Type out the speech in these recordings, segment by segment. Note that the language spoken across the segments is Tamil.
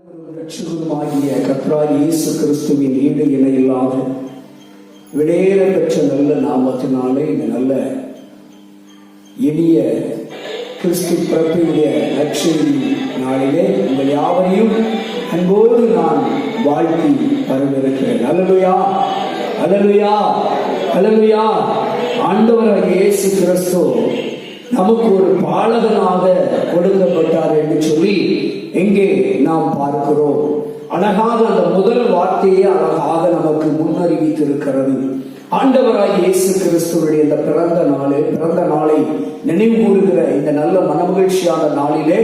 ரட்சகருமாகிய கர்த்தராகிய இயேசு கிறிஸ்துவின் ஈடு இணையில்லாத விடையேற பெற்ற நல்ல நாமத்தினாலே இந்த நல்ல எளிய கிறிஸ்து பிறப்பினுடைய நற்செய்தி நாளிலே உங்கள் யாவரையும் அன்போடு நான் வாழ்த்தி வரவிருக்கிறேன். அல்லேலூயா, அல்லேலூயா, அல்லேலூயா. ஆண்டவராகிய இயேசு கிறிஸ்து நமக்கு ஒரு பாலகனாக கொடுக்கப்பட்டார் என்று சொல்லி எங்கே நாம் பார்க்கிறோம். அழகாக அந்த முதல் வார்த்தையே அழகாக நமக்கு முன்னறிவித்திருக்கிறது. ஆண்டவராகிய இயேசு கிறிஸ்துவுடைய இந்த பிறந்த நாளை நினைவு கூறுகிற இந்த நல்ல மனமகிழ்ச்சியான நாளிலே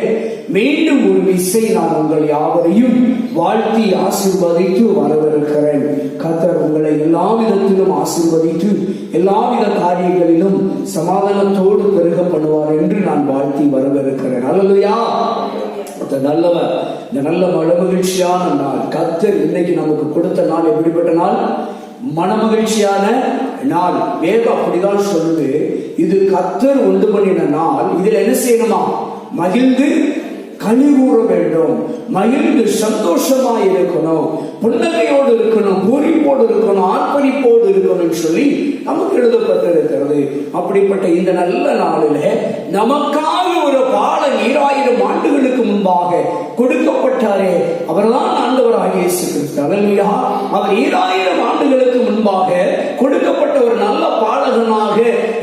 மீண்டும் ஒரு விசை நான் உங்கள் யாவரையும் வாழ்த்தி ஆசீர்வதித்து வரவிருக்கிறேன். கர்த்தர் உங்களை எல்லா விதத்திலும் ஆசீர்வதித்து எல்லாவித காரியங்களிலும் சமாதானத்தோடு பெருக பண்ணுவார் என்று நான் வாழ்த்தி வரவிருக்கிறேன். அல்லேலூயா. நல்லவர், இந்த நல்ல மனமகிழ்ச்சியான நாள் கர்த்தர் இன்னைக்கு நமக்கு கொடுத்த நாள் எப்படிப்பட்ட நாள்? மனமகிழ்ச்சியான நாள். வேதம் அப்படிதான் சொல்லுது. இது கர்த்தர் உண்டு பண்ணின நாள். இதுல என்ன செய்யணுமா? மகிழ்ந்து களி கூற வேண்டும், மகிழ்ந்து சந்தோஷமா இருக்கணும், புன்னகையோடு இருக்கணும், பூரிப்போடு இருக்கணும், ஆர்ப்பரிப்போடு இருக்கணும் சொல்லி நமக்கு எழுதப்பட்டிருக்கிறது. அப்படிப்பட்ட இந்த நல்ல நாளில நமக்காக ஒரு பாலன் 2000 ஆண்டுகளுக்கு முன்பாக கொடுக்கப்பட்டாரே, அவர்தான் ஆண்டவராகிய இயேசு கிறிஸ்து. அல்லேலூயா. அவர் 2000 ஆண்டுகளுக்கு முன்பாக கொடுக்கப்பட்ட ஒரு நல்ல பாலகனாக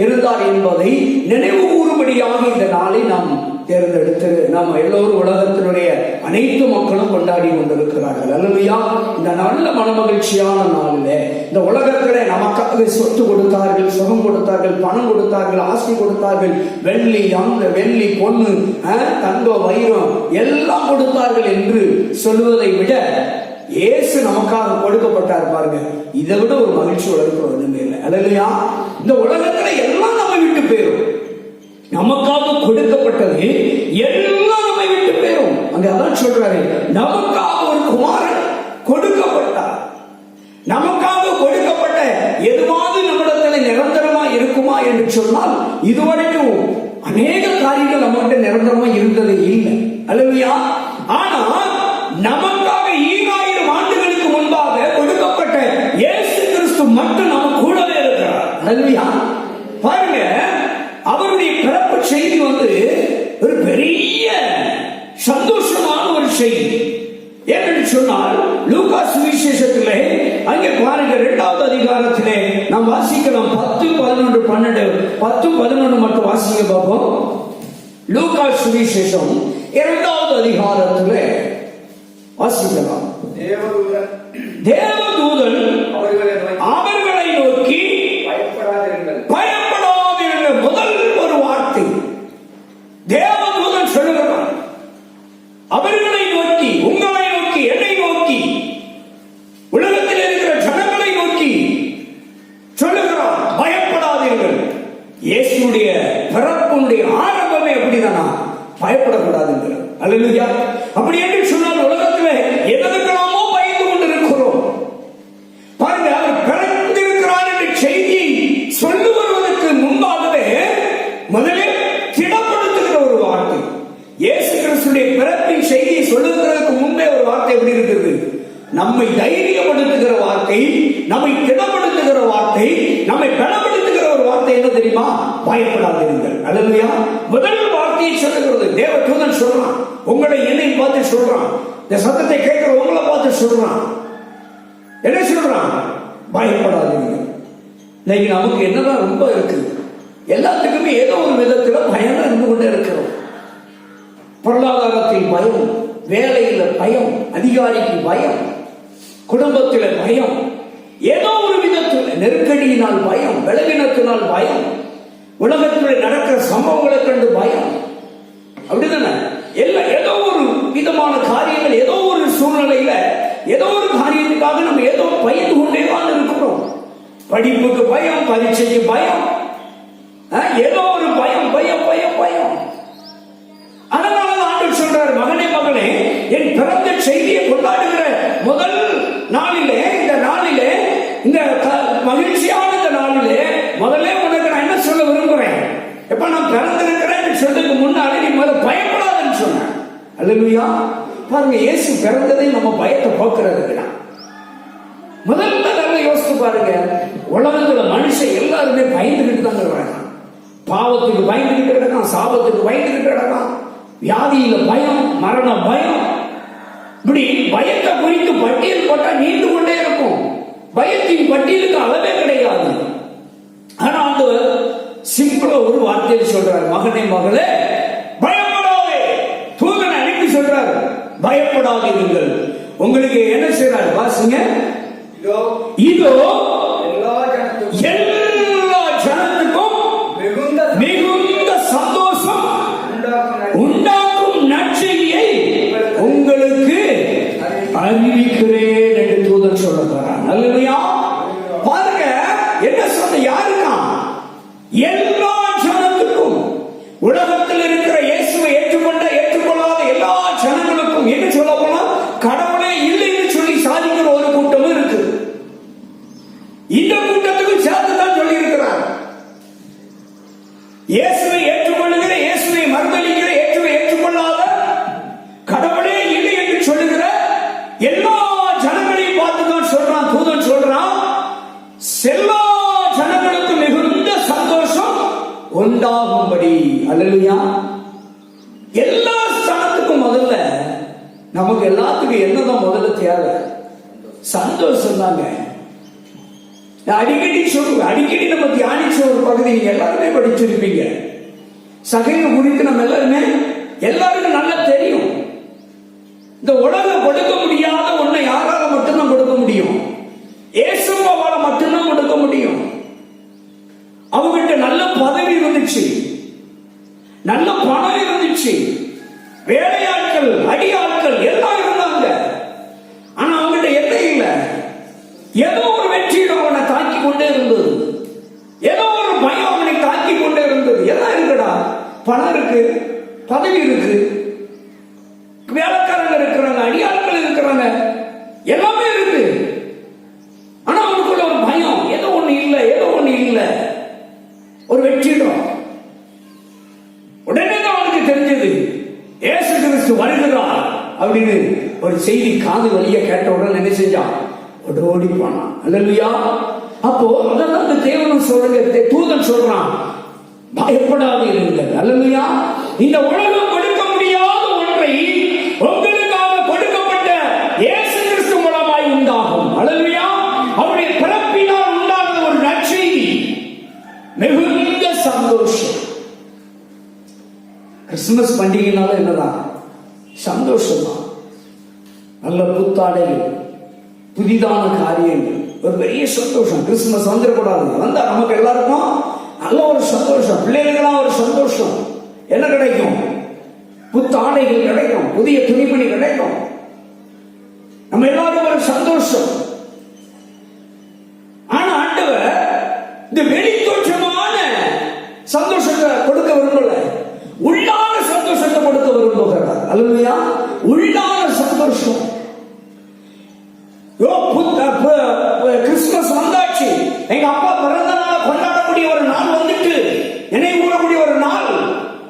இருந்தார் என்பதை நினைவு கூறும்படியாக இந்த நாளை நாம் தேர்ந்தெடுத்து நாம் எல்லோரும் உலகத்தினுடைய அனைத்து மக்களும் கொண்டாடி கொண்டிருக்கிறார்கள். அல்லேலூயா. இந்த நல்ல மனமகிழ்ச்சியான நாளிலே இந்த உலகத்திலே நமக்காக சொத்து கொடுத்தார்கள், சுகம் கொடுத்தார்கள், பணம் கொடுத்தார்கள், ஆஸ்தி கொடுத்தார்கள், வெள்ளி பொண்ணு தங்கம் வைரம் எல்லாம் கொடுத்தார்கள் என்று சொல்லுவதை விட இயேசு நமக்காக கொடுக்கப்பட்டார் பாருங்க. இதை விட ஒரு மகிழ்ச்சி உலகத்தில் ஒண்ணுமே இல்லை. அல்லேலூயா. இந்த உலகத்துல எல்லாம் நம்ம விட்டு போயிரும். நமக்காக கொடுக்கப்பட்டது எல்லாம் நம்மை விட்டு போயிரும். அங்க அதான் சொல்றாரு, நமக்காக ஒரு குமாரன் கொடுக்கப்பட்டார். நமக்காக கொடுக்கப்பட்ட எதுவாவது நம்மிடத்தில் நிரந்தரமா இருக்குமா என்று சொன்னால் இதுவரைக்கும் அநேக காரியங்கள் நம்மகிட்ட நிரந்தரமா இருந்தது இல்லை. அல்லேலூயா. ஆனா நமக்காக 2000 ஆண்டுகளுக்கு முன்பாக கொடுக்கப்பட்ட இயேசு கிறிஸ்து மட்டும் நம்ம கூடவே இருக்கிறார். அல்லேலூயா. பாருங்க, அவருடைய பிறப்பு செய்தி ஒரு பெரிய சந்தோஷமான ஒரு செய்தி. ஏனென்று சொன்னால் லூக்கா சுவிசேஷத்திலே அங்கே பாருங்க 2வது அதிகாரத்திலே நாம் வாசிக்கலாம். 10, 11, 12, 10, 11 மட்டும் வாசிக்க பார்ப்போம். லூக்கா சுவிசேஷம் 2வது அதிகாரத்திலே வாசிக்கலாம். தேவதூதன் அவர்களை நோக்கி பயப்படாதிருங்கள். முதல் ஒரு வார்த்தை தேவதூதன் சொல்லுகிறார். அவர்களை நோக்கி, உங்களை நோக்கி, என்னை நோக்கி, உலகத்தில் இருக்கிற ஜனங்களை நோக்கி சொல்லுகிறார், பயப்படாதீர்கள். இயேசுடைய பிறப்புடைய ஆரம்பமே அப்படிதானா? பயப்படக்கூடாதுங்கள். அல்லேலூயா. அப்படி என்று சொன்னால் உலகத்தில் எதற்கெல்லாமோ பயந்து கொண்டிருக்கிறோம். பாருங்க, அவர் பிறந்திருக்கிறார் என்ற செய்தியை சொல்லு வருவதற்கு முன்பாகவே முதலில் திடப்படுத்துகிற ஒரு வார்த்தை. இயேசு கிறிஸ்துடைய பிறப்பின் செய்தியை சொல்லுகிறதுக்கு முன்பே ஒரு வார்த்தை எப்படி இருக்கிறது? நம்மை தைரியப்படுத்துகிற வார்த்தை, நம்மை திடப்படுத்துகிற வார்த்தை, நம்மை பலப்படுத்துகிற ஒரு வார்த்தை என்ன தெரியுமா? பயப்படாதீர்கள். அல்லேலூயா. முதல் வார்த்தையை சொல்லுகிறது. தேவதூதன் சொல்றான், உங்களை என்னை பார்த்து சொல்றான், இந்த சத்தத்தை கேட்கிற உங்களை பார்த்து சொல்றான். என்ன சொல்றான்? பயப்படாதீர்கள். இன்னைக்கு நமக்கு என்னதான் ரொம்ப இருக்கு, எல்லாத்துக்குமே ஏதோ ஒரு விதத்துல பயம் இருந்து கொண்டே இருக்கிறோம். பொருளாதாரத்தில் பயம், வேலையில பயம், அதிகாரிக்கு பயம், குடும்பத்தில் பயம், ஏதோ ஒரு விதத்தில் நெருக்கடியினால் பயம், பலவீனத்தினால் பயம், உலகத்தில் நடக்கிற சம்பவங்களை கண்டு பயம். அப்படிதானே? ஏதோ ஒரு விதமான காரியங்கள், ஏதோ ஒரு சூழ்நிலையில ஏதோ ஒரு காரியத்துக்காக நம்ம ஏதோ பயந்து கொண்டேதான் இருக்கிறோம். படிப்புக்கு பயம், பரீட்சைக்கு பயம், ஏதோ ஒரு பயம் பயம் பயம் பயம். அதனால ஆண்டவர் சொல்றார், மகனே மகளே, என் பிறந்த செய்தியை கொண்டாடுகிற முதல் நாளிலே, இந்த நாளிலே, இந்த மகிழ்ச்சியான இந்த நாளிலே முதல்ல உனக்கு நான் என்ன சொல்ல விரும்புறேன்? எப்ப நான் பிறந்திருக்கிறேன் சொல்றதுக்கு முன்னாடி நீ முதல்ல பயப்படாதுன்னு சொன்ன. அல்லேலூயா. பாருங்க, இயேசு பிறந்ததே நம்ம பயத்தை போக்குறதுக்குதான். முதல்ல நல்லா யோசித்து பாருங்க, உலகத்துல மனுஷன் எல்லாருமே பயந்துகிட்டு தான் இருக்கிறாங்க. பாவத்துக்கு பயந்துகிட்டு கிடக்கான், சாபத்துக்கு பயந்துகிட்டு கிடக்கான், வியாதியில பயம், மரண பயம். இப்படி பயத்தை குறித்து பட்டியல் போட்டா நீண்டு கொண்டே இருக்கும். பயத்தின் பட்டியலுக்கு அளவே கிடையாது. ஆனா அந்த சிம்பிளா ஒரு வார்த்தையை சொல்றாரு, மகனே மகளே பயப்படாதே. தூதனை அனுப்பி சொல்றாரு, பயப்படாதீர்கள். உங்களுக்கு என்ன செய்யறாரு வாசிங்க. இதோ எல்லா ஜனத்துக்கும் மிகுந்த சந்தோஷம் உண்டாக்கும் நற்செய்தியை உங்களுக்கு அறிவிக்கிறேன் என்று தூதன் சொல்லுகிறார். அல்லேலூயா. பாருங்க, என்ன சொன்ன யாருக்கா? எல்லா ஜனத்துக்கும், உலகத்தில் இருக்கிற இயேசுவை ஏற்றுக்கொள்ளாத எல்லா ஜனங்களுக்கும். என்ன சொல்ல போனா, கடவுளே இல்லை என்று சொல்லி சாதிக்கிற ஒரு கூட்டமும் இருக்கு. இந்த கூட்டத்துக்கு சேர்த்துதான் சொல்லி இருக்கிறார். இயேசுவை ஏற்றுக்கொள்ளுகிற, இயேசுவை மறுதலிக்கிற, இயேசுவை ஏற்றுக்கொள்ளாத, கடவுளே இல்லை என்று சொல்லுகிற எல்லா ஜனங்களையும் பார்த்துதான் சொல்றான் தூதன். சொல்றான், எல்லா ஜனங்களுக்கு மிகுந்த சந்தோஷம் உண்டாகும்படி. அல்லேலூயா. எல்லா ஸ்தானத்துக்கும் முதல்ல நமக்கு எல்லாத்துக்கும் என்னதான் முதல்ல தேவை? சந்தோஷம் தாங்க. அடிக்கடி சொல்லுவேன், அடிக்கடி நம்ம தியானிச்ச ஒரு பகுதி நீங்க எல்லாருமே படிச்சிருப்பீங்க. சகையை குறித்து நம்ம எல்லாருக்கும் நல்லா தெரியும். இந்த உலகம் கொடுக்க முடியாத ஒன்றை யாரால மட்டும்தான் கொடுக்க முடியும்? இயேசுவால மட்டும்தான் கொடுக்க முடியும். அவங்ககிட்ட நல்ல பதவி இருந்துச்சு, நல்ல பணம் இருந்துச்சு, வேலையாட்கள், அடியாட்கள் எல்லாம் இருந்தாங்க. ஆனா அவங்ககிட்ட என்ன இல்லை? ஏதோ ஒரு வெற்றியிடம் அவனை தாக்கி கொண்டே இருந்தது, ஏதோ ஒரு பயம் அவனை தாக்கி கொண்டே இருந்தது. எல்லாம் இருக்குடா, பணம் இருக்கு, பதவி இருக்கு, வேலைக்காரங்க இருக்கிறாங்க, அடியாட்கள் இருக்கிறாங்க, எல்லாமே இருக்கு. ஆனா அவனுக்குள்ள ஒரு பயம், ஏதோ ஒண்ணு இல்லை, ஏதோ ஒண்ணு இல்லை, ஒரு வெற்றிடம். உடனே தான் அவனுக்கு தெரிஞ்சது இயேசு கிறிஸ்து வருகிறார் அப்படின்னு ஒரு செய்தி காது வழியா கேட்ட உடனே என்ன செஞ்சான்? ஓடி போனான். அல்லேலூயா. அப்போ அதான் அந்த தேவனும் சொல்லுங்க, தூதன் சொல்றான், பயப்படாதீர்கள். அல்லேலூயா. இந்த உலகம் கொடுக்க முடியாத ஒன்றை உங்களுக்காக கொடுக்கப்பட்ட இயேசு கிறிஸ்து மூலமாய் உண்டாகும். அல்லேலூயா. அவருடைய பிறப்பினால் உண்டான ஒரு நற்செய்தி, மிகுந்த சந்தோஷம். கிறிஸ்துமஸ் பண்டிகைனால என்னதான்? சந்தோஷம் தான். நல்ல புத்தாடைகள், புதிதான காரியங்கள், ஒரு பெரிய சந்தோஷம். கிறிஸ்துமஸ் வந்துடக்கூடாது, வந்தா நமக்கு எல்லாருக்கும் நல்ல ஒரு சந்தோஷம். பிள்ளைகளுக்கெல்லாம் ஒரு சந்தோஷம். என்ன கிடைக்கும்? புத்தாடைகள் கிடைக்கும், புதிய துணிமணி கிடைக்கும், நம்ம எல்லாரும் ஒரு சந்தோஷம். ஆனா ஆண்டவர் இந்த வெளித்தோற்றமான சந்தோஷத்தை கொடுக்க விரும்பல, உள்ளான சந்தோஷத்தை கொடுக்க விரும்புகிறார். அல்லேலூயா. உள்ளான சந்தோஷம். கிறிஸ்துமஸ் வந்தாச்சு, எங்க அப்பா பிறந்த நாள் கொண்டாடக்கூடிய ஒரு நாள் வந்துட்டு, நினைவு கூறக்கூடிய ஒரு நாள்,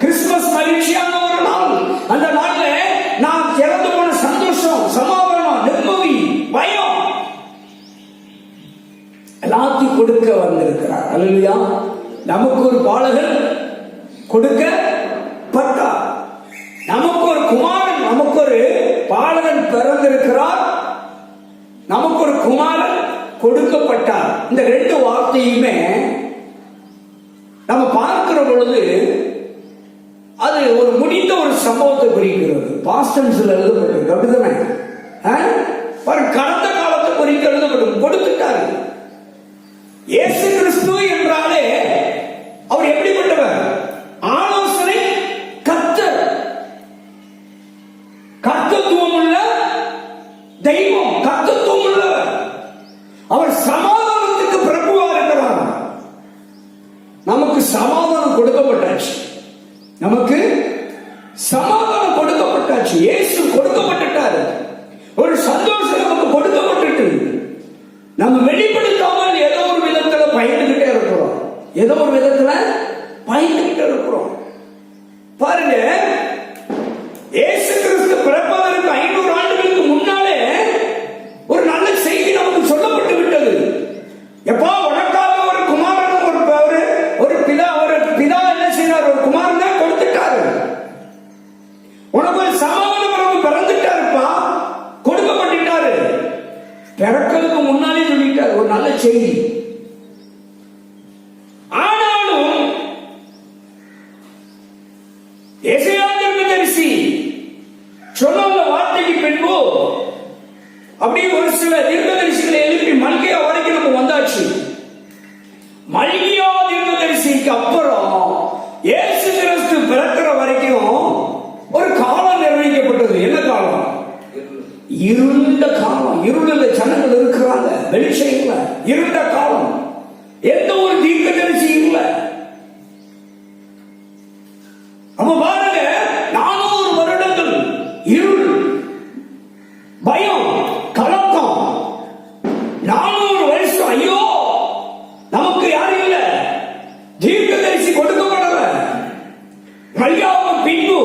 கிறிஸ்துமஸ் மகிழ்ச்சியான ஒரு நாள். அந்த நாள்ல நான் இறந்து போன சந்தோஷம், சமாதானம், நிம்மதி, பயம் எல்லாத்தையும் கொடுக்க வந்திருக்கிறார். அல்லேலூயா. நமக்கு ஒரு பாலகன் கொடுக்கப்பட்டார், நமக்கு ஒரு குமாரன், நமக்கு ஒரு பாலகன் பிறந்திருக்கிறார், நமக்கு ஒரு குமாரன் கொடுக்கப்பட்டார். இந்த ரெண்டு வார்த்தையுமே நம்ம பார்க்கிற பொழுது அது ஒரு முடிந்த ஒரு சம்பவத்தை குறிக்கிறது. பாஸ்ட் டென்ஸ்ல எழுதப்பட்டிருக்கு, அப்படிதானே? கடந்த காலத்தை குறிக்க எழுதப்படும். கொடுத்துட்டாரு. இயேசு கிறிஸ்து என்றாலே அவர் எப்படிப்பட்டவர்? ஆலோசனை கர்த்தர், கர்த்தத்துவம் உள்ள தெய்வம், கர்த்தத்துவம் உள்ளவர். அவர் சமாதானத்துக்கு பிரபுவா இருக்கிறார். நமக்கு சமாதானம் கொடுக்கப்பட்டாச்சு, நமக்கு சமாதானம் கொடுக்கப்பட்டாச்சு. இயேசு கொடுக்கப்பட்டாரு. ஒரு சந்தோஷம் நமக்கு கொடுக்கப்பட்டு, நம்ம வெளிப்படுத்தாமல் ஏதோ ஒரு விதத்துல பயந்துகிட்டே இருக்கிறோம், ஏதோ ஒரு விதத்துல பயந்துகிட்டே இருக்கிறோம். பாருங்க, இயேசு கிறிஸ்து பிறப்பதற்கு 500 ஆண்டுகளுக்கு முன்னாலே ஒரு நல்ல செய்தி நமக்கு சொல்லப்பட்டு விட்டது. எப்பா, உனக்காக ஒரு குமாரன், ஒரு பிதா என்ன செய்யறாரு? ஒரு குமாரன் தான் கொடுத்துட்டாரு. உனக்கு ஒரு சமாதான பிரபு பிறந்துட்டாருப்பா, கொடுக்கப்பட்டுட்டாரு. பிறக்கிறதுக்கு முன்னாலே சொல்லிட்டாரு ஒரு நல்ல செய்தி. ஆனாலும் எசேயா தீர்க்கதரிசி சொன்ன வார்த்தைக்கு பின்பு அப்படியே ஒரு சில தீர்க்கதரிசிகளை எழுப்பி மல்கியா வரைக்கும் நம்ம வந்தாச்சு. மல்கியா தீர்க்கதரிசிக்கு அப்புறம் இயேசு கிறிஸ்து பிறக்கிற வரைக்கும் ஒரு காலம் நிர்ணயிக்கப்பட்டது. என்ன காலம்? இருண்ட காலம். இருள ஜனங்கள் இருக்கிறாங்க, வெளிச்சம் இல்லை, இருண்ட காலம். எந்த ஒரு தீர்க்கதரிசி இல்லை. அப்ப பாருங்க, 400 வருடங்கள் இருள், பயம், கலக்கம். 400 வருஷம். ஐயோ, நமக்கு யாரும் இல்ல, தீர்க்கதரிசி கொடுக்கப்படல. மல்கியாவுக்கு பின்பு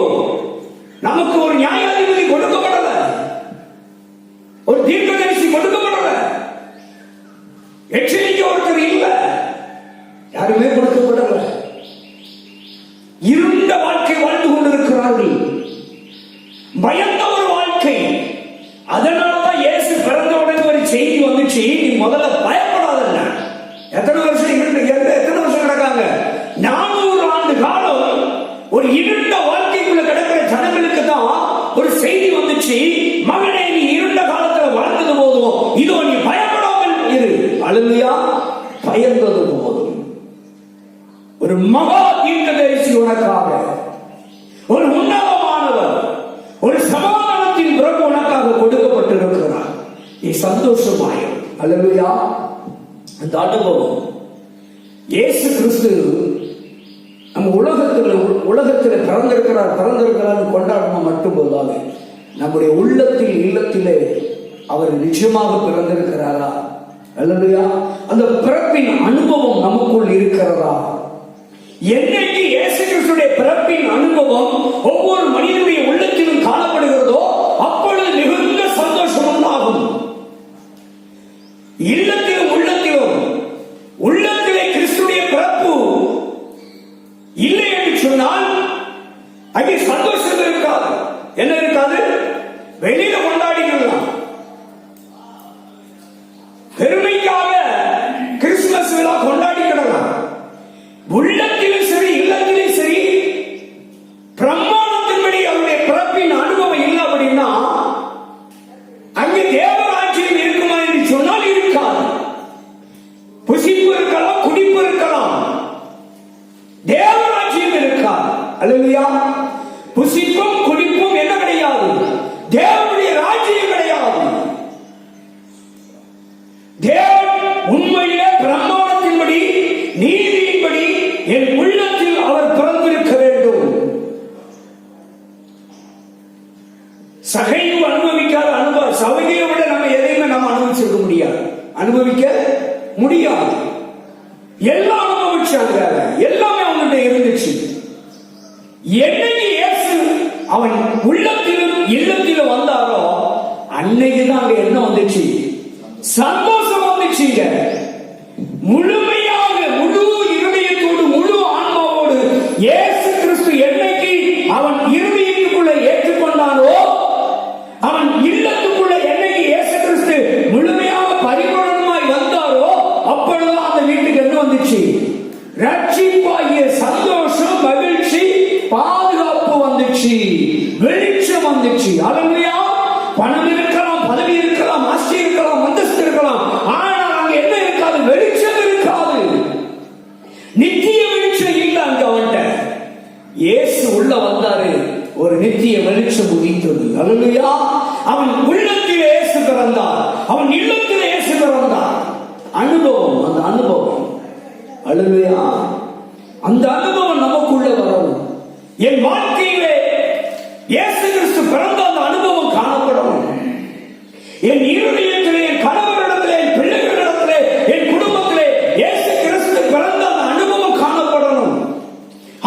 நமக்கு ஒரு நியாயாதிபதி கொடுக்கப்படல, ஒரு தீர்க்கதரிசி கொடுக்கப்படல, எச்சரிக்கை ஒருத்தர் இல்ல, யாருமே கொடுக்கப்படல. இருண்ட வாழ்க்கை வாழ்ந்து கொண்டிருக்கிறார்கள், பயந்த ஒரு வாழ்க்கை. அதனாலதான் இயேசு பிறந்த உடனே ஒரு செய்தி வந்துச்சு, நீ முதல்ல பயப்படாதல்ல. எத்தனை வருஷம் கிடக்காங்க? 400 ஆண்டு காலம் ஒரு இருண்ட வாழ்க்கைக்குள்ள கிடக்கிற ஜனங்களுக்கு தான் ஒரு செய்தி வந்துச்சு. மகனே, நீ இருண்ட காலத்துல வாழ்ந்தது போதும், இதோ நீ பயப்படாமல் இரு. அல்லேலூயா. பயந்தது போதும். ஒரு மகா தீர்க்கதரிசி உனக்காக, ஒரு உன்னதமானவர், ஒரு சமாதானத்தின் பிறகு உனக்காக கொடுக்கப்பட்டிருக்கிறார். நீ சந்தோஷமாயும். அல்லேலூயா. அந்த அனுபவம் இயேசு கிறிஸ்து நம்ம உலகத்தில் பிறந்திருக்கிறார் கொண்டாடணும் மட்டும் போதாது, நம்முடைய உள்ளத்தில் இல்லத்திலே அவர் நிச்சயமாக பிறந்திருக்கிறாரா? அல்லேலூயா. அந்த பிறப்பின் அனுபவம் நமக்குள் இருக்கிறதா? என்னைக்கு இயேசு கிறிஸ்துடைய பிறப்பின் அனுபவம் ஒவ்வொரு மனிதனுடைய உள்ளத்திலும் காணப்படுகிறதோ அப்பொழுது மிகுந்த சந்தோஷம் உண்டாகும். இல்லத்திலும் உள்ளத்திலே கிறிஸ்துடைய பிறப்பு இல்லை என்று சொன்னால் அங்கே சந்தோஷம் இருக்காது. என்ன இருக்காது? வெளியில கொண்டாடிக்கலாம், பெருமைக்காக கிறிஸ்துமஸ் விழா கொண்டாடிக்கலாம். உள்ளத்திலும் சரி, இல்லத்திலும் சரி, பிரமாணத்தின்படி அவருடைய பிறப்பின் அனுபவம் இல்லை அப்படின்னா அங்கே தேவராஜ்யம் இருக்குமா என்று சொன்னால் இருக்காது. புசிப்பு இருக்கலாம், குடிப்பு இருக்கலாம், தேவராஜ்யம் இருக்காது. அல்லேலூயா. புசிப்பும் குடிப்பும் என்ன கிடையாது? தேவனுடைய ராஜ்யம் கிடையாது. தேவன் உண்மையிலே பிரமாணத்தின்படி, நீதியின்படி என் உள்ளத்தில் அவர் பிறந்திருக்க வேண்டும். சகைவு அனுபவிக்காத சகையை விட நம்ம எதையுமே நம்ம அனுபவிச்சிருக்க முடியாது, அனுபவிக்க முடியாது. எல்லாம் அனுபவிச்சாங்க, எல்லாமே அவங்கள்ட்ட இருந்துச்சு. என்னைக்கு இயேசு அவன் உள்ளத்திலும் இல்லத்திலும் வந்தாரோ அன்னைக்கு தான் அங்க என்ன வந்துச்சு? சந்தோஷம் வந்துச்சுங்க. முழுமையாக, முழு இருதயத்தோடு, முழு ஆன்மாவோடு இயேசு கிறிஸ்து என்னைக்கு அவன் இருதயத்துக்குள்ள ஏற்றுக்கொண்டானோ, அவன் இல்லத்துக்குள்ள என்னைக்கு இயேசு கிறிஸ்து முழுமையாக பரிபூரணமாய் வந்தாரோ அப்பொழுது அந்த வீட்டுக்கு என்ன வந்துச்சு? ரட்சிப்பாகிய சந்தோஷம், மகிழ்ச்சி, பாதுகாப்பு வந்துச்சு, வெளிச்சம் வந்துச்சு. அல்லேலூயா. பணம் இருக்கலாம், பதவி இருக்கலாம், ஆஸ்தி இருக்கலாம், அந்தஸ்து இருக்கலாம், ஆனால் அங்க என்ன இருக்காது? வெளிச்சம் இருக்காது. நித்திய வெளிச்சம் இல்லை அங்க அவன்கிட்ட. இயேசு உள்ள வந்தாரு, ஒரு நித்திய வெளிச்சம் உதித்தது. அல்லேலூயா. அவன் உள்ளத்தில் இயேசு பிறந்தார், அவன் இல்லத்தில் இயேசு பிறந்தார். அனுபவம், அந்த அனுபவம். அல்லேலூயா. அந்த அனுபவம் நமக்குள்ள வரணும். என் வாழ்க்கையிலே இயேசு கிறிஸ்து பிறந்த அந்த அனுபவம் காணப்படணும். என் இருதயத்திலே, என் கணவரிடத்திலே, என் பிள்ளைகளிடத்திலே, என் குடும்பத்திலே இயேசு கிறிஸ்து பிறந்த அந்த அனுபவம் காணப்படணும்.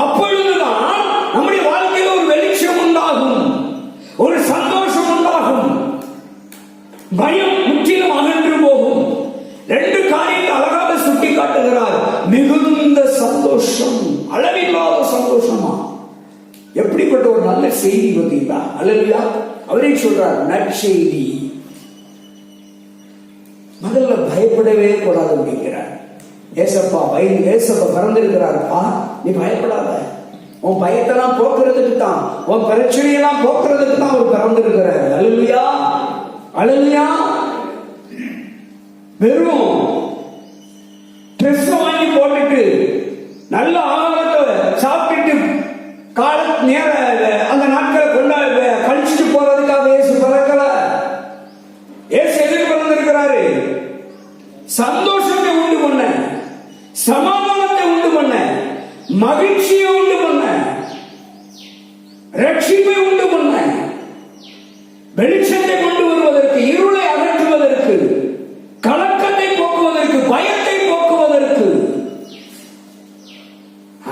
அப்பொழுதுதான் நம்முடைய வாழ்க்கையில் ஒரு வெளிச்சம் உண்டாகும், ஒரு சந்தோஷம் மிகுந்த சந்தோஷம், அளவில்லாத சந்தோஷமா. எப்படிப்பட்ட ஒரு நல்ல செய்தி பார்த்தீங்களா? அல்லேலூயா. அவரே சொல்றார் நற்செய்தி. முதல்ல பயப்படவே கூடாது அப்படிங்கிறார். ஏசப்பா பிறந்திருக்கிறாருப்பா, நீ பயப்படாத. உன் பயத்தெல்லாம் போக்குறதுக்கு தான், உன் பிரச்சனையெல்லாம் போக்குறதுக்கு தான் அவர் பிறந்திருக்கிறார். அல்லேலூயா, அல்லேலூயா. வெறும் ட்ரெஸ் வாங்கி போட்டுட்டு நல்ல ஆகாரத்தை சாப்பிட்டுட்டு கால நேர அந்த நாட்களை கொண்டாட கழிச்சுட்டு போறதுக்காக இயேசு பிறக்கல. இயேசு எதுக்கு பிறந்திருக்கிறாரு? சந்தோஷத்தை உண்டு பண்ண, சமாதானத்தை உண்டு பண்ண, மகிழ்ச்சியை உண்டு பண்ண, ரட்சிப்பை உண்டு பண்ண, வெளிச்சத்தை கொண்டு வருவதற்கு, இருளை அகற்றுவதற்கு, கலக்கத்தை போக்குவதற்கு, பயத்தை போக்குவதற்கு,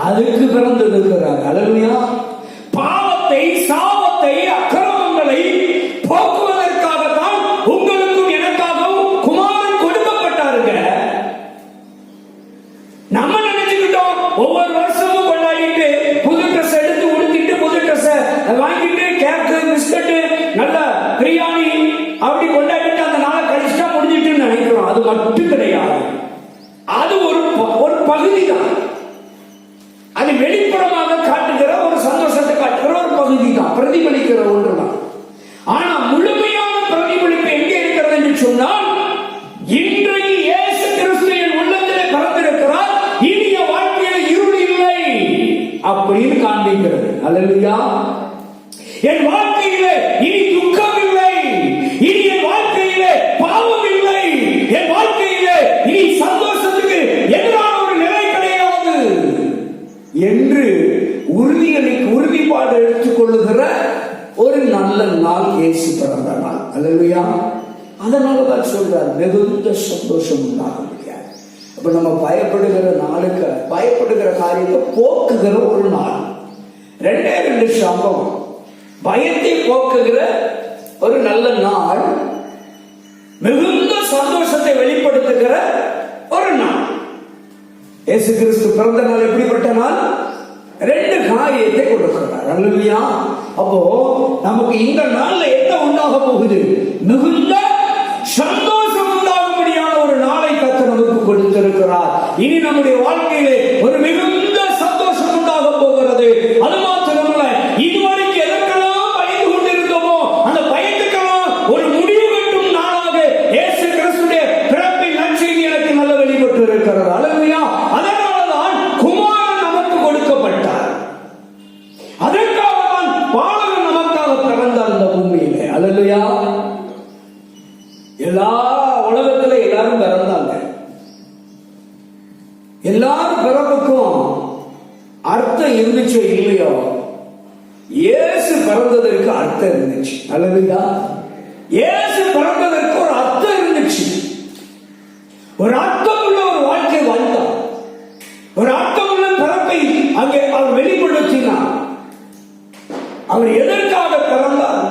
அதுக்கு பிறந்திருக்கிறார். அல்லேலூயா. பாவத்தை, சாபத்தை, அக்கிரமங்களை போக்குவதற்காகத்தான் உங்களுக்கும் எனக்காகவும் குமாரன் கொடுக்கப்பட்டாருங்க. நம்ம நினைச்சுக்கிட்டோம் ஒவ்வொரு வருஷமும் கொண்டாடிட்டு புது ட்ரெஸ் எடுத்து உடுத்திட்டு புது ட்ரெஸ் வாங்கிட்டு கேக்கு பிஸ்கட் நல்ல பிரியாணி அப்படி கொண்டாடிட்டு அந்த நாளை கழிச்சுட்டா முடிஞ்சிட்டு நினைக்கிறோம். அது மட்டும் கிடையாது. அது ஒரு பகுதி தான். அது வெளிப்புறமாக காட்டுகிற ஒரு சந்தோஷத்தை காட்டுகிற ஒரு பகுதி தான், பிரதிபலிக்கிற ஒன்று தான். ஆனா முழுமையான பிரதிபலிப்பு எங்கே இருக்கிறது என்று சொன்னால், இன்றைக்கு இயேசு கிறிஸ்து என் உள்ளத்திலே பிறந்திருக்கிறார், இனிய வாழ்க்கையில் இருள் இல்லை அப்படின்னு காண்பிக்கிறது. அல்லேலூயா. என் வாழ்க்கையிலே இனி துக்கம் இல்லை, இனி என் வாழ்க்கையிலே பாவம் இல்லை, என் வாழ்க்கையிலே இனி சந்தோஷத்துக்கு எதிரான ஒரு நிலை கிடையாது என்று உறுதிப்பாடு எடுத்துக் கொள்ளுகிற ஒரு நல்ல நாள் இயேசு பிறந்த நாள். அல்லேலூயா. அதனாலதான் சொல்றார் மிகுந்த சந்தோஷம் உண்டாக முடியாது. அப்ப நம்ம பயப்படுகிற காரியத்தை போக்குகிற ஒரு நாள். 2 சம்பவம். பயத்தை போக்குகிற ஒரு நல்ல நாள், மிகுந்த சந்தோஷத்தை வெளிப்படுத்துகிற ஒரு நாள். இயேசு கிறிஸ்து பிறந்த நாள் எப்படிப்பட்ட நாள்? 2 காரியத்தை கொடுக்கிறார். அல்லேலூயா. அப்போ நமக்கு இந்த நாள்ல என்ன உண்டாக போகுது? மிகுந்த சந்தோஷம் உண்டாகும்படியான ஒரு நாளை கர்த்தர் நமக்கு கொடுத்திருக்கிறார். இனி நம்முடைய வாழ்க்கையிலே ஒரு மிகுந்த சந்தோஷம் உண்டாக போகிறது. அது மாத்திரமல்ல, இதுவரைக்கும் எதற்கெல்லாம் பயந்து கொண்டிருந்தோமோ அந்த பயத்துக்கெல்லாம் ஒரு முடிவு கட்டும் நாளாக இயேசு கிறிஸ்துவின் பிறப்பின் நற்செய்தி எனக்கு நல்ல வெளிப்பட்டு இருக்கிறது. அல்லேலூயா. அதனாலதான் குமாரன் நமக்கு கொடுக்கப்பட்டார். அதற்காக தான் பாலகன் நமக்காக பிறந்தார் இந்த பூமியிலே. அல்லேலூயா. எல்லா உலகத்துல எல்லாரும் பிறந்தாங்க. எல்லாரும் பிறப்புக்கும் அர்த்தம் இருந்துச்சோ இல்லையோ, இயேசு பிறந்ததற்கு அர்த்தம் இருந்துச்சு. அல்லேலூயா. இயேசு பிறந்ததற்கு ஒரு அர்த்தம் இருந்துச்சு. ஒரு அர்த்தம் உள்ள ஒரு வாழ்க்கை வாழ்ந்தார். ஒரு அர்த்தம் உள்ள பிறப்பை அங்கே அவர் வெளிப்படுத்தினார். அவர் எதற்காக பிறந்தார்?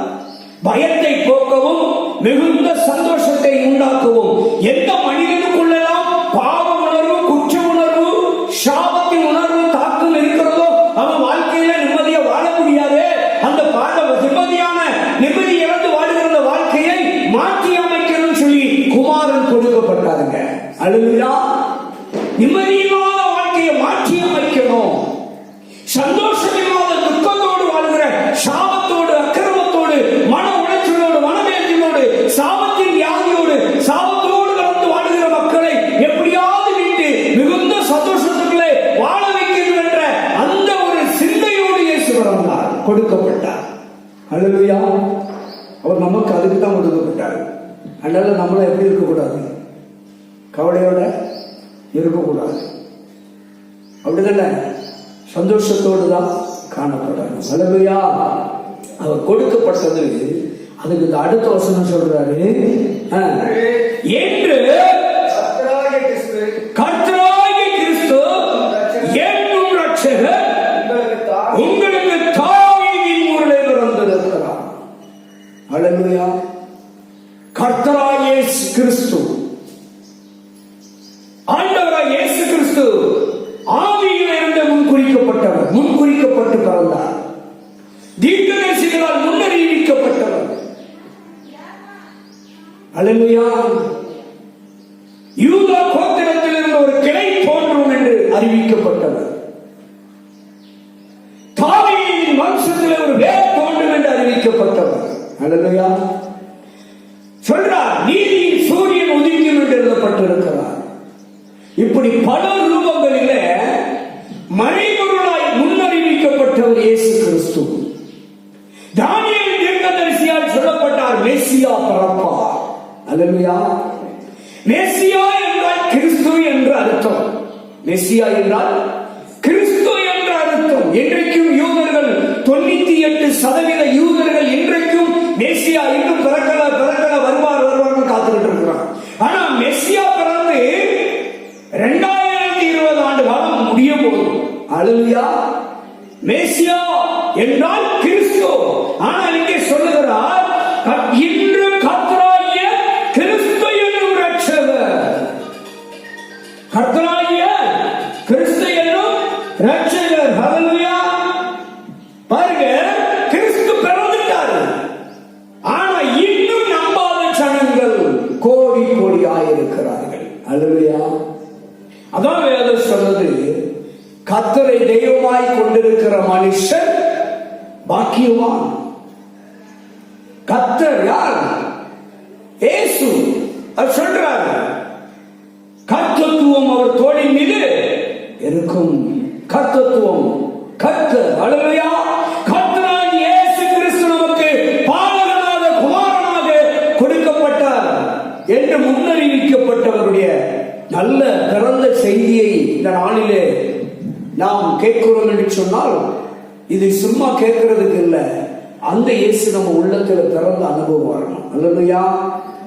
பயத்தை போக்கவும் மிகுந்த சந்தோஷத்தை உண்டாக்கவும். எந்த மனிதனுக்குள்ளெல்லாம் பாவ உணர்வு, குற்ற உணர்வு, சாபத்தின் உணர்வு தாக்கம் இருக்கிறதோ அவன் வாழ்க்கையில நிம்மதியா வாழ முடியாது. அந்த நிம்மதி இழந்து வாழ்கிற வாழ்க்கையை மாற்றி அமைக்கணும் சொல்லி குமாரன் கொடுக்கப்பட்டாருங்க. அல்லேலூயா. நிம்மதியில்லாத வாழ்க்கையை மாற்றி அமைக்கணும். சந்தோஷமில்லாத துக்கத்தோடு வாழ்கிற, சாபத்தோடு, அக்கிரமத்தோடு, மன உளைச்சலோடு, மனவேதனையோடு, சாபத்தின் வியாதியோடு, சாபத்தோடு கலந்து வாழ்கிற மக்களை எப்படியாவது விட்டு மிகுந்த சந்தோஷத்துக்குள்ளே வாழ வைக்கணும் என்ற அந்த ஒரு சிந்தையோடு இயேசு பிறந்தார், கொடுக்கப்பட்டார். அல்லேலூயா. அவர் நமக்கு அதுக்கு தான் கொடுக்கப்பட்டார். அதனால நம்மள எப்படி இருக்கக்கூடாது? கவலையோட இருக்கக்கூடாது. அப்படிதானே? சந்தோஷத்தோடு தான் காணப்படணும். அல்லேலூயா. அவர் கொடுக்கப்பட்டது. அதுக்கு இந்த அடுத்த வசனம் சொல்றாரு, என்று கர்த்தராகிய கிறிஸ்து என்னும் இரட்சகர் உங்களுக்கு தாவீதின் ஊரிலே பிறந்திருக்கிறார். அல்லேலூயா. கர்த்தராகிய கிறிஸ்து, ஆண்டவராகிய இயேசு கிறிஸ்து முன்னறிவிக்கப்பட்டு பிறந்தார். தீர்க்கதரிசிகளால் முன்னறிவிக்கப்பட்டவர். அல்லேலூயா. யூதா கோத்திரத்தில் இருந்த ஒரு கிளை தோன்றும் என்று அறிவிக்கப்பட்டவர். தாவீதின் வம்சத்தில் ஒரு வேர் தோன்றும் என்று அறிவிக்கப்பட்டவர். அல்லேலூயா. சொல்றார், நீதியின் சூரியன் உதிக்கும் என்று எழுதப்பட்டிருக்கிறார். இப்படி பல ரூபங்களிலே மறைபொருளாய் முன்னறிவிக்கப்பட்டவர் இயேசு கிறிஸ்து. தானியேல் தீர்க்கதரிசியால் சொல்லப்பட்டார், மெசியா பிறப்பார். அல்லேலூயா. மெசியா என்றால் கிறிஸ்து என்று அர்த்தம். மெசியா என்றால் கிறிஸ்து என்று அர்த்தம். இன்றைக்கும் யூதர்கள் 98% யூதர்கள் இன்றைக்கும் மெசியா இன்னும் பிறக்கல வருவார்னு காத்துக்கிட்டு இருக்கிறார். ஆனா மெசியா பிறந்து 2020 ஆண்டு காலம் முடிய போகுது. அல்லேலூயா. மெசியா என்றால் கிறிஸ்து. ஆனால் இங்கே சொல்லுகிறார், இன்று கர்த்தராகிய கிறிஸ்து என்னும் இரட்சகர். கர்த்தராகிய கிறிஸ்து என்னும் இரட்சகர். அல்லேலூயா. பாருங்க, கிறிஸ்து பிறந்துட்டார். ஆனா இன்னும் நம்பாத ஜனங்கள் கோடி கோடியாயிருக்கிறார்கள். அல்லேலூயா. அதான் வேதம் சொல்லுது, கர்த்தரை தெய்வமாய் கொண்டிருக்கிற மனுஷன் பாக்கியவான். கர்த்தர் யார்? இயேசு. அவர் சொல்றார், கர்த்தத்துவம் அவர் தோளின் மீது இருக்கும். கர்த்தத்துவம் கர்த்தர். அல்லேலூயா. கர்த்தராகிய இயேசு கிறிஸ்து நமக்கு பாலகனாக குமாரனாக கொடுக்கப்பட்டார் என்று முன்னறிவிக்கப்பட்டவருடைய நல்ல பிறந்த செய்தியை இந்த நாளிலே நாம் கேட்கிறோம் என்று சொன்னால், இது சும்மா கேட்கறதுக்கு இல்லை, அந்த இயேசு நம்ம உள்ளத்துல பிறந்த அனுபவம் வரணும். அல்லேலூயா.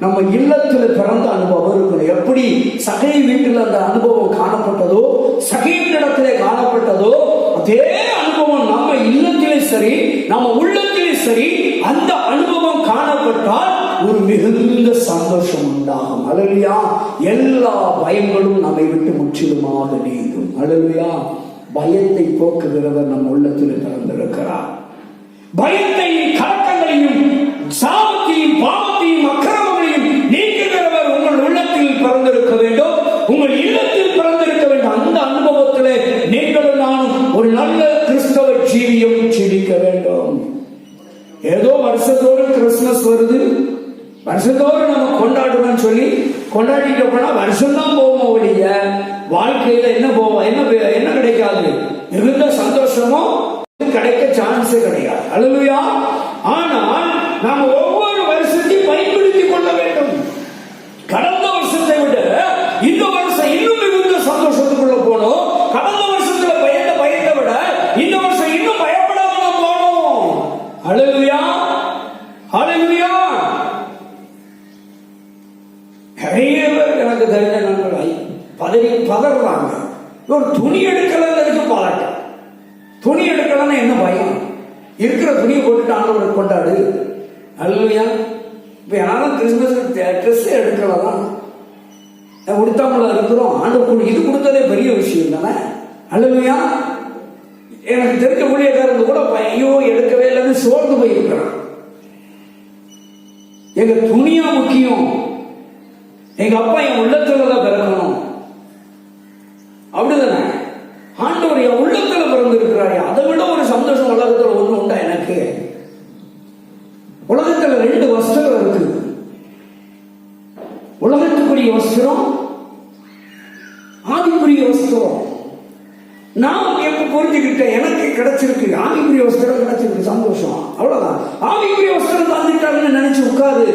நம்ம இல்லத்துல பிறந்த அனுபவம் இருக்கணும். எப்படி சகை வீட்டில் அந்த அனுபவம் காணப்பட்டதோ, சகையின் இடத்திலே காணப்பட்டதோ, அதே அனுபவம் நம்ம இல்லத்திலே சரி, நம்ம உள்ளத்திலே சரி, அந்த அனுபவம் காணப்பட்டால் ஒரு மிகுந்த சந்தோஷம் உண்டாகும். அல்லேலூயா. எல்லா பயங்களும் நம்மை விட்டு முற்றிலுமாக நீங்கும். அல்லேலூயா. பயத்தை போக்குகிறவர் நம் உள்ளத்தில் பிறந்திருக்கிறார். பயத்தையும் கலக்கங்களையும் சாபத்தையும் பாவத்தையும் அக்கிரமங்களையும் நீக்குகிறவர் உங்கள் உள்ளத்தில் பிறந்திருக்க வேண்டும். உங்கள் இல்லத்தில் பிறந்திருக்க வேண்டும். அந்த அனுபவத்திலே நீங்களும் நானும் ஒரு நல்ல கிறிஸ்தவ ஜீவியம் ஜீவிக்க வேண்டும். ஏதோ வருஷத்தோறும் கிறிஸ்துமஸ் வருது, வருஷத்தோறும் நம்ம கொண்டாடுறோம்னு சொல்லி கொண்டாடிட்டு போனா வருஷம்தான் போவோம் ஒழிய வாழ்க்கையில என்ன போவோம், என்ன கிடைக்காது, மிகுந்த சந்தோஷமும் கிடைக்க சான்ஸே கிடையாது. அல்லேலூயா. ஆனால் நாம் ஒவ்வொரு வருஷத்தையும் பயன்படுத்திக் கொள்ள வேண்டும். கடந்த வருஷத்தை விட இந்த வருஷம் இன்னும் மிகுந்த சந்தோஷத்துக்குள்ள போனோம். கடந்த வருஷத்துல பயத்தை விட இந்த வருஷம் இன்னும் பயப்படாம போனோம். அல்லேலூயா. அல்லேலூயா. நிறைய பேர் எனக்கு தெரிஞ்ச நண்பர்கள் பதறாங்க. ஒரு துணி எடுக்கலங்கிறதுக்கு பாராட்டு. துணி எடுக்கலன்னா என்ன பயம்? இருக்கிற துணியை போட்டுட்டு ஆண்டவரை கொண்டாடு. அல்லேலூயா. இப்ப யாரும் கிறிஸ்துமஸ் ட்ரெஸ் எடுக்கலாம், உடுத்தாமல இருக்கிறோம். ஆண்டவர் இது கொடுத்ததே பெரிய விஷயம் தானே. அல்லேலூயா. எனக்கு தெரிஞ்ச ஊழியக்காரங்க கூட ஐயோ எடுக்கவே இல்லைன்னு சோர்ந்து போயிருக்கிறான். எங்க துணியா முக்கியம், எங்க அப்பா என் உள்ளத்துலதான் பிறக்கணும், அப்படிதானே? ஆண்டவர் என் உள்ளத்துல பிறந்து இருக்கிறாரு. அதை விட ஒரு சந்தோஷம் உலகத்துல ஒண்ணு உண்டா? எனக்கு உலகத்துல 2 வஸ்திரம் இருக்கு. உலகத்துக்குரிய வஸ்திரம், ஆவிக்குரிய வஸ்திரம். நான் எப்ப புரிஞ்சுக்கிட்டேன், எனக்கு கிடைச்சிருக்கு ஆவிக்குரிய வஸ்திரம், கிடைச்சிருக்கு, சந்தோஷம், அவ்வளவுதான். ஆவிக்குரிய வஸ்திரம் தந்துட்டாங்கன்னு நினைச்சு உட்காரு.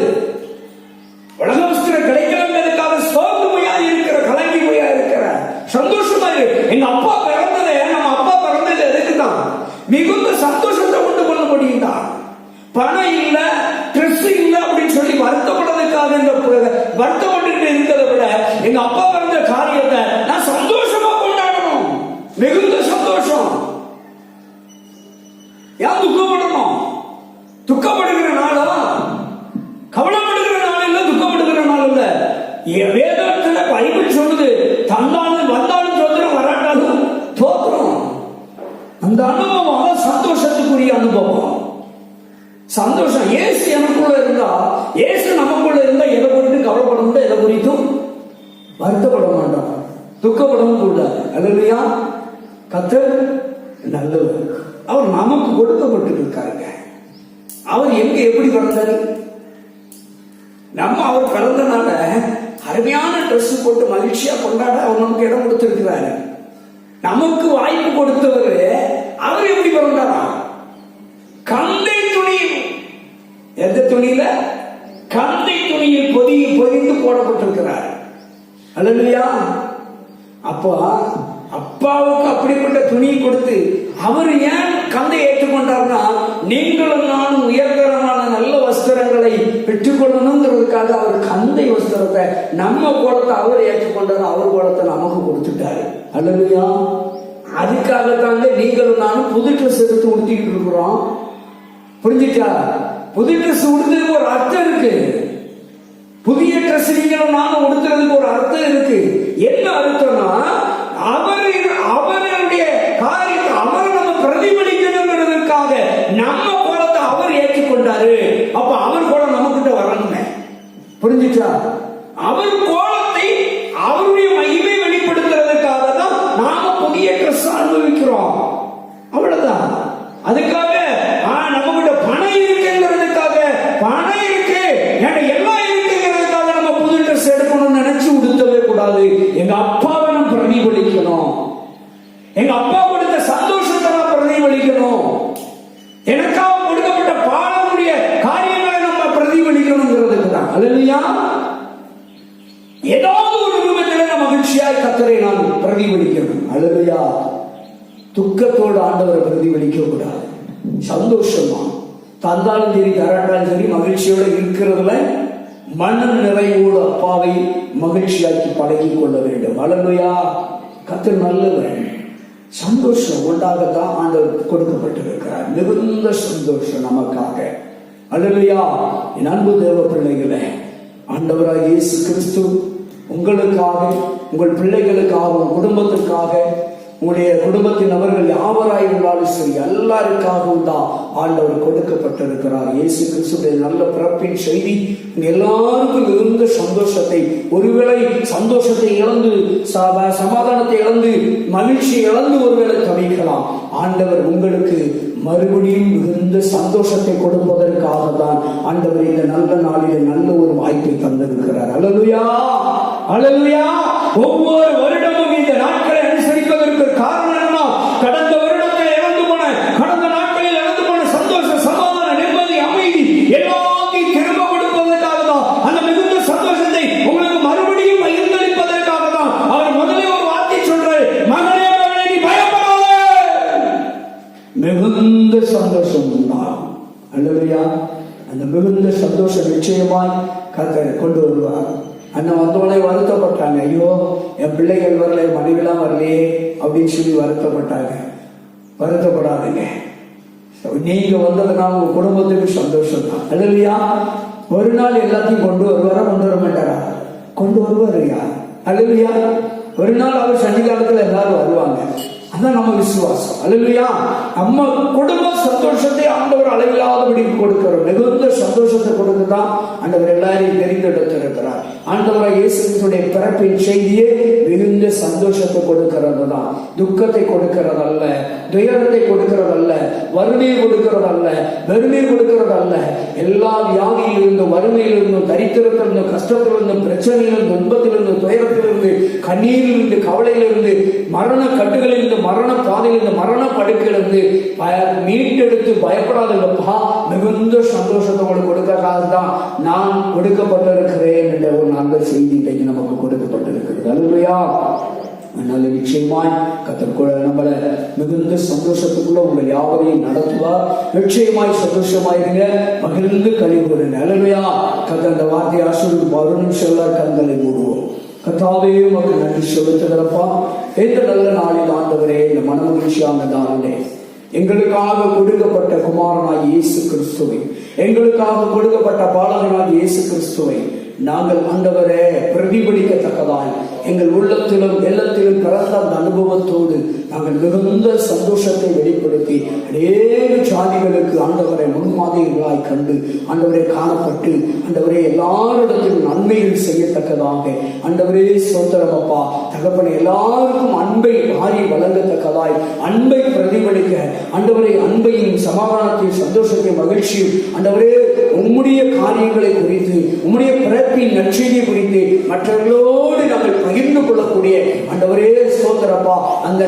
உலக வஸ்திரம் கிடைக்கலங்கிறதுக்காக சோர்ந்து போயா இருக்கிற, கலங்கி போயா இருக்கிற, சந்தோஷமா இருக்கு. எங்க அப்பா பிறந்ததே, நம்ம அப்பா பிறந்தது எதுக்குதான்? மிகுந்த சந்தோஷத்தை உண்டு பண்ண முடியும் தான். பணம் இல்ல, ட்ரெஸ் இல்ல அப்படின்னு சொல்லி வருத்தப்படுறதுக்காக வருத்தப்பட்டு இருக்கிறத விட எங்க அப்பா பிறந்த காரியத்தை நான் சந்தோஷமா கொண்டாடணும். மிகுந்த சந்தோஷம். யார் துக்கப்படணும்? துக்கப்படுகிற நாளா? கவலைப்படுகிற நாள் இல்ல, துக்கப்படுகிற நாள் இல்ல. வேதத்துல பைபிள் சொல்லுது, தந்தாலும் வந்தாலும் தோத்திரம், வராட்டாலும் தோத்திரம். அந்த அனுபவம் சந்தோஷத்துக்குரிய அனுபவம். சந்தோஷம். இயேசு எனக்குள்ள இருந்தா, இயேசு நமக்குள்ள இருந்தா எதை குறித்து கவலைப்பட முடியும், எதை குறித்தும் வருத்தப்பட மாட்டோம், துக்கப்படவும் கூடாது. அல்லையா? கர்த்தர் நல்லவர். அவர் நமக்கு கொடுக்கப்பட்டு இருக்காருங்க. அவர் எங்க எப்படி பிறந்தாரு? நம்ம அவர் பிறந்தனால அருமையான ட்ரெஸ் போட்டு மகிழ்ச்சியா கொண்டாட அவர் நமக்கு இடம் கொடுத்திருக்கிறாரு. நமக்கு வாய்ப்பு கொடுத்தவர் அவர் எப்படி பிறந்தாரா? கந்தை துணியில். எந்த துணியில? கந்தை துணியில் பொதிந்து போடப்பட்டிருக்கிறார். அல்லையா? அப்போ அப்பாவுக்கு அப்படிப்பட்ட துணியை கொடுத்து அவர் ஏன் கந்தை ஏற்றுக்கொண்டார்னா, நீங்களும் நானும் உயர்தரமான நல்ல வஸ்திரங்களை பெற்றுக்கொள்ளணுங்கிறதுக்காக அவர் கந்தை வஸ்திரத்தை, நம்ம கோலத்தை அவர் ஏற்றுக்கொண்டார், அவர் கோலத்தை நமக்கு கொடுத்துட்டாரு. அல்லையா? அதுக்காகத்தாங்க நீங்களும் நானும் புது ட்ரெஸ் எடுத்து உடுத்திக்கிட்டு இருக்கிறோம். புரிஞ்சுட்டா? புது ட்ரெஸ் உடுத்துறதுக்கு ஒரு அர்த்தம் இருக்கு. புதிய ட்ரெஸ் நீங்களும் நானும் உடுத்துறதுக்கு ஒரு அர்த்தம் இருக்கு. என்ன அர்த்தம்னா, அவருடைய காரியத்தை அவர் நம்ம பிரதிபலிக்கணுங்கிறதுக்காக நம்ம கோலத்தை அவர் ஏற்றுக்கொண்டாரு. அப்ப அவர் கோலம் நம்ம கிட்ட வரணுமே. புரிஞ்சுச்சா? அவர் கோலத்தை அவருடைய மகிமை வெளிப்படுத்துறதுக்காக தான் நாம புதிய ட்ரெஸ் அனுபவிக்கிறோம். அவ்வளவுதான். அதுக்காக நம்ம கிட்ட பணம் இருக்குங்கிறதுக்காக, பணம் இருக்கு எல்லாம் இருக்குங்கிறதுக்காக நம்ம புது ட்ரெஸ் எடுக்கணும்னு நினைச்சு உடுத்தவே கூடாது. எங்க அப்பாவை நம்ம பிரதிபலிக்கணும். எங்க அப்பா கொடுத்த சந்தோஷத்தை நான் பிரதிபலிக்கணும். எனக்காக கொடுக்கப்பட்ட பாடமுடைய காரியங்களை நம்ம பிரதிபலிக்கணுங்கிறதுக்கு தான். அல்லையா? ஏதாவது ஒரு ரூபத்தில் நம்ம மகிழ்ச்சியாய் கர்த்தரை நான் பிரதிபலிக்கணும். அல்லையா? துக்கத்தோடு ஆண்டவரை பிரதிபலிக்க கூடாது. சந்தோஷமா தந்தாலும் சரி தராட்டாலும் சரி மகிழ்ச்சியோட இருக்கிறதுல மன நிறைவோடு அப்பாவை மகிழ்ச்சியாக்கி பழகி கொள்ள வேண்டும். அல்லையா? கர்த்தர் நல்லவர். சந்தோஷம் உண்டாகத்தான் ஆண்டவர் கொடுக்கப்பட்டிருக்கிறார். மிகுந்த சந்தோஷம் நமக்காக. அல்லேலூயா. என் அன்பு தேவ பிள்ளைகளே, ஆண்டவராக இயேசு கிறிஸ்து உங்களுக்காக, உங்கள் பிள்ளைகளுக்காக, உங்கள் குடும்பத்திற்காக, உங்களுடைய குடும்பத்தின் அவர்கள் யாவராய் இருந்தாலும் சரி எல்லாருக்காகவும் தான் ஆண்டவர் கொடுக்கப்பட்டிருக்கிறார். இயேசு கிறிஸ்துடைய நல்ல பிறப்பின் செய்தி எல்லாருக்கும் மிகுந்த சந்தோஷத்தை, ஒருவேளை சந்தோஷத்தை இழந்து, சமாதானத்தை இழந்து, மகிழ்ச்சியை இழந்து ஒருவேளை தவிக்கலாம். ஆண்டவர் உங்களுக்கு மறுபடியும் மிகுந்த சந்தோஷத்தை கொடுப்பதற்காக தான் ஆண்டவர் இந்த நல்ல நாளிலே நல்ல ஒரு வாய்ப்பை தந்திருக்கிறார். அல்லேலூயா, அல்லேலூயா. ஒவ்வொரு வருடமும் இந்த நாட்களை அனுசரிப்பதற்கு காரணம் என்ன? கடந்த வருடத்தில் இழந்து போன, கடந்த நாட்களில் இழந்து போன சந்தோஷம், சமாதானம், நிம்மதி, அமைதி எல்லாத்தையும் திரும்ப கொடுப்பதற்காக தான், அந்த மிகுந்த சந்தோஷத்தை உங்களுக்கு மறுபடியும் பகிர்ந்தளிப்பதற்காக தான் அவர் முதலே ஒரு வார்த்தை சொல்றாரு, மகனே மகனே நீ பயப்படாதே, மிகுந்த சந்தோஷம் உண்டாகும். அல்லேலூயா. அந்த மிகுந்த சந்தோஷம் நிச்சயமாய் கர்த்தர் கொண்டு வருவார். அண்ணன் வந்தோடனே வருத்தப்பட்டாங்க. ஐயோ, என் பிள்ளைகள் வரல, மனைவிலாம் வரலையே அப்படின்னு சொல்லி வருத்தப்பட்டாங்க. வருத்தப்படாதீங்க. நீங்க வந்ததுனால உங்க குடும்பத்துக்கு சந்தோஷம் தான். அல்லேலூயா. ஒரு நாள் எல்லாத்தையும் கொண்டு வருவாரா? கொண்டு வர மாட்டாரா? கொண்டு வருவாருயா. அல்லேலூயா. ஒரு நாள் அவர் சன்னிதானத்துல எல்லாரும் வருவாங்க. அதான் நம்ம விசுவாசம். அல்லேலூயா. நம்ம குடும்ப சந்தோஷத்தை ஆண்டவர் அளவில்லாதபடி கொடுக்கிறோம். மிகுந்த சந்தோஷத்தை கொடுத்துதான் ஆண்டவர் எல்லாரையும் தெரிந்தெடுத்திருக்கிறார். ஆண்டவராக இயேசு கிறிஸ்துவின் பிறப்பின் செய்தியே மிகுந்த சந்தோஷத்தை கொடுக்கிறது தான். துக்கத்தை கொடுக்கிறதல்ல, துயரத்தை கொடுக்கிறதல்ல, வறுமையை கொடுக்கிறதல்ல, வெறுமையை கொடுக்கிறதல்ல. எல்லா வியாதியிலிருந்தும், வறுமையிலிருந்தும், தரித்திரத்திலிருந்தும், கஷ்டத்திலிருந்தும், பிரச்சனையிலிருந்து, துன்பத்திலிருந்து, துயரத்திலிருந்து, கண்ணீரிலிருந்து, கவலையிலிருந்து, மரண கட்டுகளிலிருந்து, மரண பாதையிலிருந்து, மரண படுக்கையிலிருந்து மீட்டெடுத்து பயப்படாதப்பா மிகுந்த சந்தோஷத்தை உங்களுக்கு கொடுக்கறதாக தான் நான் கொடுக்கப்பட்டிருக்கிறேன் என்ற ஒரு நல்ல செய்தி இன்றைக்கு நமக்கு கொடுக்கப்பட்டிருக்கிறது. அல்லேலூயா. நல்ல நிச்சயமாய் கர்த்தர் நம்மள மிகுந்த சந்தோஷத்துக்குள்ள உங்கள் யாவரையும் நடத்துவார். நிச்சயமாய் சந்தோஷமாயிருங்க, மகிழ்ந்து கழிவுறுங்க. அல்லேலூயா. கர்த்தர் அந்த வார்த்தையை ஆசீர்வதிப்பார். ஒரு நிமிஷம் எல்லாரும் கண்களை மூடுவோம். கர்த்தாவே உமக்கு நன்றி செலுத்துகிறப்பா. இந்த நல்ல நாளில் ஆண்டவரே, இந்த மனமகிழ்ச்சியான நாளிலே எங்களுக்காக கொடுக்கப்பட்ட குமாரனாய் இயேசு கிறிஸ்துவை, எங்களுக்காக கொடுக்கப்பட்ட பாலகனாய் இயேசு கிறிஸ்துவை நாங்கள் ஆண்டவரே பிரதிபலிக்கத்தக்கதாய் எங்கள் உள்ளத்திலும் எல்லத்திலும் பிறந்த அந்த அனுபவத்தோடு நாங்கள் மிகுந்த சந்தோஷத்தை வெளிப்படுத்தி அநேக ஜாதிகளுக்கு ஆண்டவரை முன்மாதிரிகளாய் கண்டு ஆண்டவரை காணப்பட்டு ஆண்டவரை எல்லாரிடத்திலும் நன்மைகள் செய்யத்தக்கதாக ஆண்டவரே ஸ்தோத்திரம் அப்பா தகப்பனை எல்லாருக்கும் அன்பை மாறி வழங்கத்தக்கதாய் அன்பை பிரதிபலிக்க ஆண்டவரை அன்பையும் சமாதானத்தையும் சந்தோஷத்தையும் மகிழ்ச்சியும் ஆண்டவரே உம்முடைய காரியங்களை குறித்து உம்முடைய பிறப்பின் நற்செய்தியை குறித்து மற்றவர்களோடு நாங்கள் பகிர்ந்து கொள்ளக்கூடிய ஆண்டவரே ஸ்தோத்திரப்பா அந்த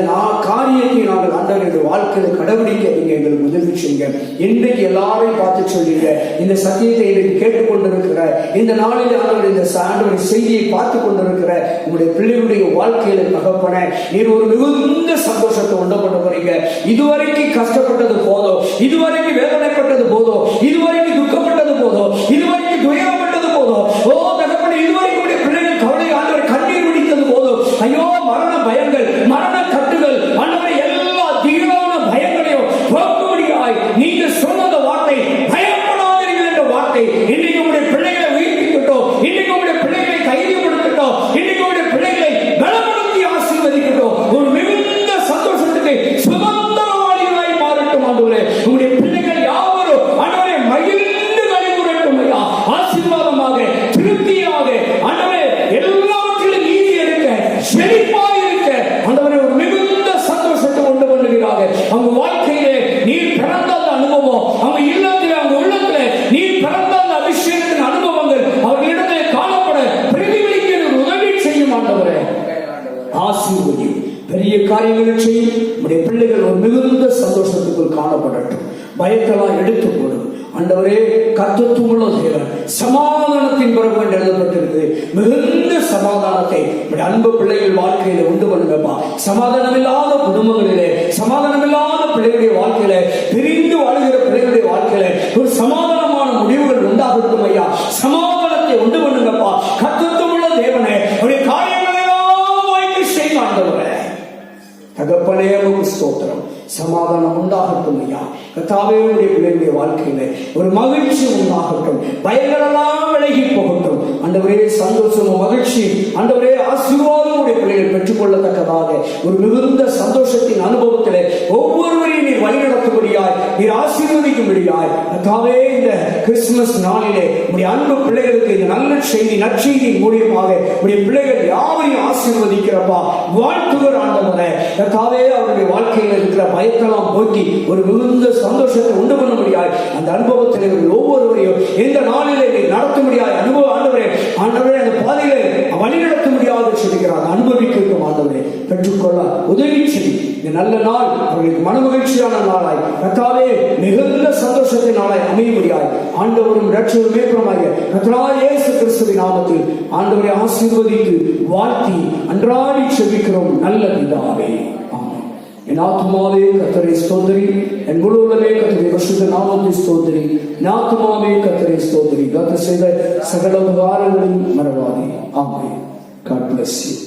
காரியத்தை நாங்கள் ஆண்டவருடைய வாழ்க்கையில கடைபிடிக்க நீங்க எங்களுக்கு உதவி செய்யுங்க. இன்றைக்கு எல்லாரையும் பார்த்து சொல்லுங்க, இந்த சத்தியத்தை இன்றைக்கு கேட்டுக்கொண்டிருக்கிற இந்த நாளில் ஆண்டவர் இந்த ஆண்டவருடைய செய்தியை பார்த்து கொண்டிருக்கிற உங்களுடைய பிள்ளைகளுடைய வாழ்க்கையில தகப்பன நீர் ஒரு மிகுந்த சந்தோஷத்தை உண்டப்பட போறீங்க. இதுவரைக்கும் கஷ்டப்பட்டது போதும், இதுவரைக்கும் வேதனைப்பட்டது போதும், இதுவரைக்கும் துக்கப்பட்டது போதும், இதுவரைக்கும் துயரப்பட்டது போதும். ஓ தகப்பன இதுவரைக்கும் பிள்ளைகள் கவலை ஆண்டவர் கண்ணீர் குடித்தது போதும். ஐயோ மரண பயங்கள், மரண கட்டுகள், ஆண்டவரை எல்லா தீரான பயங்களையும் போக்கும்படியாய் நீங்க சொன்ன வார்த்தை பயப்படாதீர்கள் என்ற வார்த்தை இன்றைக்கு உங்களுடைய பிள்ளைகளை உயிர்ப்பிக்கட்டும், இன்றைக்கு உங்களுடைய பிள்ளைகளை தைரியப்படுத்தட்டும், இன்றைக்கு உங்களுடைய பிள்ளைகளை பலப்படுத்தி ஆசீர்வதிக்கட்டும். ஒரு மிகுந்த சந்தோஷத்துக்கு சுதந்திரவாளிகளாய் மாறட்டும் ஆண்டவரே. உங்களுடைய பிள்ளைகள் யாவரும் ஆண்டவரை மகிழ்ந்து கழிவுறட்டும் ஐயா. ஆசீர்வாதமாக திருப்தியாக ஆண்டவரே எல்லாவற்றிலும் நீதி இருக்க செழிப்பாக இருக்க ஆண்டவரே ஒரு மிகுந்த சந்தோஷத்தை உண்டு பண்ணுகிறாங்க. அவங்க வாழ்க்கையிலே நீர் பிறந்த அந்த அனுபவம், அவங்க இல்லத்திலே அவங்க உள்ளத்திலே நீர் பிறந்த அந்த அபிஷேகத்தின் அனுபவங்கள் அவர்களிடத்திலே காணப்பட பிரதிபலிக்க உதவி செய்யும் ஆண்டவரே. ஆசீர்வதி பெரிய காரியங்களை செய்யும் நம்முடைய பிள்ளைகள் ஒரு மிகுந்த சந்தோஷத்துக்குள் காணப்படட்டும். பயத்தெல்லாம் எடுத்து போடும் ஆண்டவரே. கர்த்தத்துவமுள்ள தேவன் சமாதானத்தின் பிறகு என்று எழுதப்பட்டிருக்கு. மிகுந்த சமாதானத்தை அன்பு பிள்ளைகள் வாழ்க்கையில உண்டு பண்ணுங்கப்பா. சமாதானம் இல்லாத குடும்பங்களிலே, சமாதானம் இல்லாத பிள்ளைகளுடைய வாழ்க்கையில, பிரிந்து வாழ்கிற பிள்ளைகளுடைய வாழ்க்கையில ஒரு சமாதானமான முடிவுகள் உண்டாகட்டும் ஐயா. சமாதானத்தை உண்டு பண்ணுங்கப்பா. கர்த்தத்துவமுள்ள தேவனே ஒரு காரியங்களை வாய்க்கு செய்ய ஆண்டவரே. தகப்பனே ஸ்தோத்திரம். சமாதானம் உண்டாகட்டும் ஐயா. கர்த்தாவே உடைய பிள்ளைகளுடைய வாழ்க்கையில ஒரு மகிழ்ச்சி உண்டாகட்டும். பயங்களெல்லாம் விலகி போகட்டும் ஆண்டவரே. சந்தோஷமும் மகிழ்ச்சி ஆண்டவரே ஆசீர்வாதம் உடைய பிள்ளைகள் பெற்றுக்கொள்ளத்தக்கதாக ஒரு மிகுந்த சந்தோஷத்தின் அனுபவத்திலே ஒவ்வொருவரையும் நீர் வழிநடத்தும்படியாய், நீர் ஆசீர்வதிக்கும்படியாய் கர்த்தாவே இந்த கிறிஸ்துமஸ் நாளிலே உடைய அன்பு பிள்ளைகளுக்கு இந்த நல்ல செய்தி நற்செய்தி மூலியமாக உடைய பிள்ளைகள் யாவரையும் ஆசீர்வதிக்கிறப்பா. வாழ்த்துகிற ஆண்டவரே கர்த்தாவே அவருடைய வாழ்க்கையில் இருக்கிற பயத்தெல்லாம் போக்கி ஒரு மிகுந்த சந்தோஷத்தை உண்டு பண்ண முடியாது. அந்த அனுபவத்தில் ஒவ்வொருவரையும் இந்த நாளிலே நடத்த முடியாது. அனுபவம் ஆண்டவரே ஆண்டவரே அந்த பாதையிலே வழி நடத்த முடியாது சொல்லுகிறார். அனுபவிக்கும் ஆண்டவரே பெற்றுக்கொள்ள உதவி செய்யும். இந்த நல்ல நாள் அவர்களுக்கு மன மகிழ்ச்சியான நாளாய் கர்த்தாவே மிகுந்த சந்தோஷத்தின் நாளாய் அமைய முடியாது. ஆண்டவரும் இரட்சகரும் மேற்பரமாகிய கர்த்தராகிய இயேசு கிறிஸ்துவின் நாமத்தில் ஆண்டவரை ஆசீர்வதித்து வாழ்த்தி அன்றாடி செபிக்கிறோம் நல்ல பிதாவே. என் ஆத்துமாவே கர்த்தரை ஸ்தோத்திரி, என் முழு உள்ளமே கர்த்தருடைய பரிசுத்த நாமத்தை ஸ்தோத்திரி. என் ஆத்துமாவே கர்த்தரை ஸ்தோத்திரி. கர்த்தர் செய்த சகல உபகாரங்களையும் மறவாதே. ஆமென். God bless you.